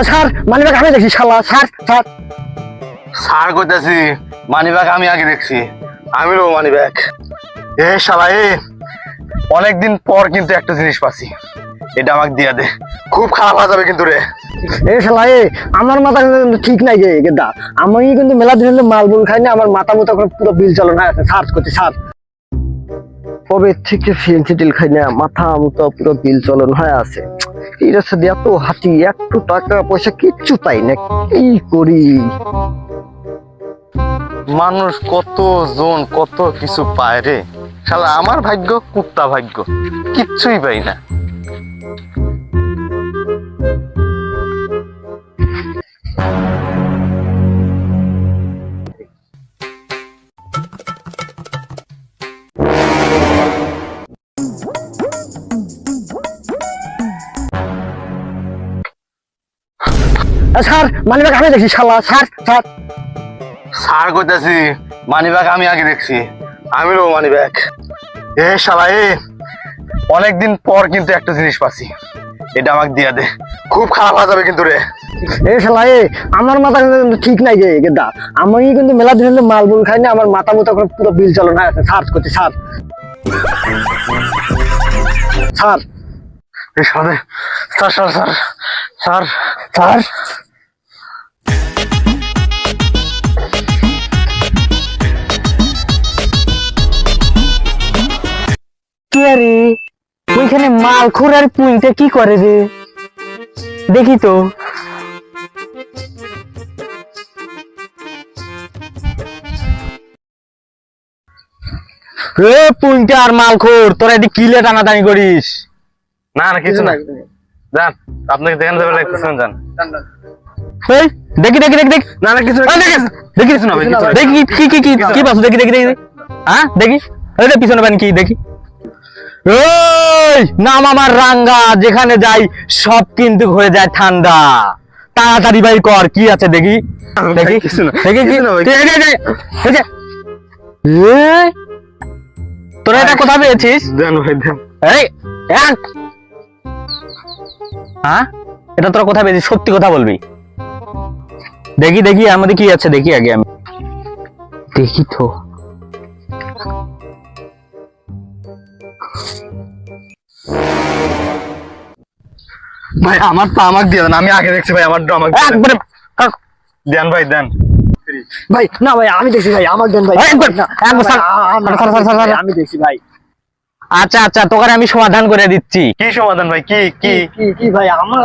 Sir money bag আমি দেখছি শালা স্যার স্যার স্যার কইতাছি মানিব্যাগ আমি আগে দেখছি। আমিও মানিব্যাগ। এ শালা এ, অনেকদিন পর কিন্তু একটা জিনিস পাচ্ছি, এটা আমাকে দিয়া দে, খুব খারাপ হয়ে যাবে কিন্তু রে। এ শালা এ, আমার মাথা কিন্তু ঠিক নাই গে গেদা। আমি কিন্তু মেলা দিন হলো মালবুল খাই না, আমার মাথা মতো পুরো বিল চালন হয়ে আছে। সার্চ করছি স্যার, কবে থেকে ফেন্সিডিল খাই না, মাথা মতো পুরো বিল চলন হয়ে আছে। এর সাথে এত হাতি, একটু টাকা পয়সা কিচ্ছু পাই না, কি করি? মানুষ কত জন কত কিছু পায় রে, শালা আমার ভাগ্য কুত্তা ভাগ্য, কিচ্ছুই পাই না। স্যার মানিব্যাগ আমি দেখছি শালা স্যার স্যার স্যার কইতাছি মানিব্যাগ আমি আগে দেখছি। আমিও মানিব্যাগ। এ শালা এ, অনেকদিন পর কিন্তু একটা জিনিস পাচ্ছি, এটা আমাকে দিয়া দে, খুব খারাপ হয়ে যাবে কিন্তু রে। এ শালা এ, আমার মাথা কিন্তু ঠিক নাই গে গেদা। আমি কিন্তু মেলা দিন হলো মালবুল খাই না, আমার মাথা মতো পুরো বিল চালন হয়ে আছে। সার্চ করছি স্যার স্যার এই সাথে sir sir sir sir sir কে রে ওইখানে মাল খোরার পুইতে কি করে রে? দেখি তো। এ পুইটা আর মাল খোর, তোরা এদিকে কিলে টানাটানি করিস? না না কিছু না, যান আপনাকে যেখানে যাবে লাগতেছেন যান। এই দেখি দেখি দেখি দেখি না না কিছু না, দেখি কিছু না ভাই, কিছু না। দেখি কি কি কি কি বাসু দেখি দেখি দেখি হ্যাঁ দেখি এটা পিছনে বান কি দেখি। এই নাম আমার রাঙ্গা, যেখানে যাই সব কিন্তু হয়ে যায় ঠান্ডা। তাড়াতাড়ি ভাই কর, কি আছে দেখি দেখি কিছু না, দেখি কি কিছু না ভাই। এই, তোরা এটা কোথা পেয়েছিস? দেন ভাই দেন। এই এক হ্যাঁ এটা তোরা কোথায় পেয়েছিস? সত্যি কথা বলবি। দেখি দেখি আমাদের কি আছে দেখি, আগে আমি দেখি তো। ভাই আমার তো আমাকে দিয়ে দেন, আমি আগে দেখছি ভাই, আমার আমাকে দিয়ে দেন। একবারে দেন ভাই দেন। ভাই না ভাই আমি দেখছি ভাই, আমার দেন ভাই। একবার না, আমি দেখছি ভাই। আচ্ছা আচ্ছা, তোকে আমি সমাধান করে দিচ্ছি। কি সমাধান ভাই, কি কি কি কি ভাই আমার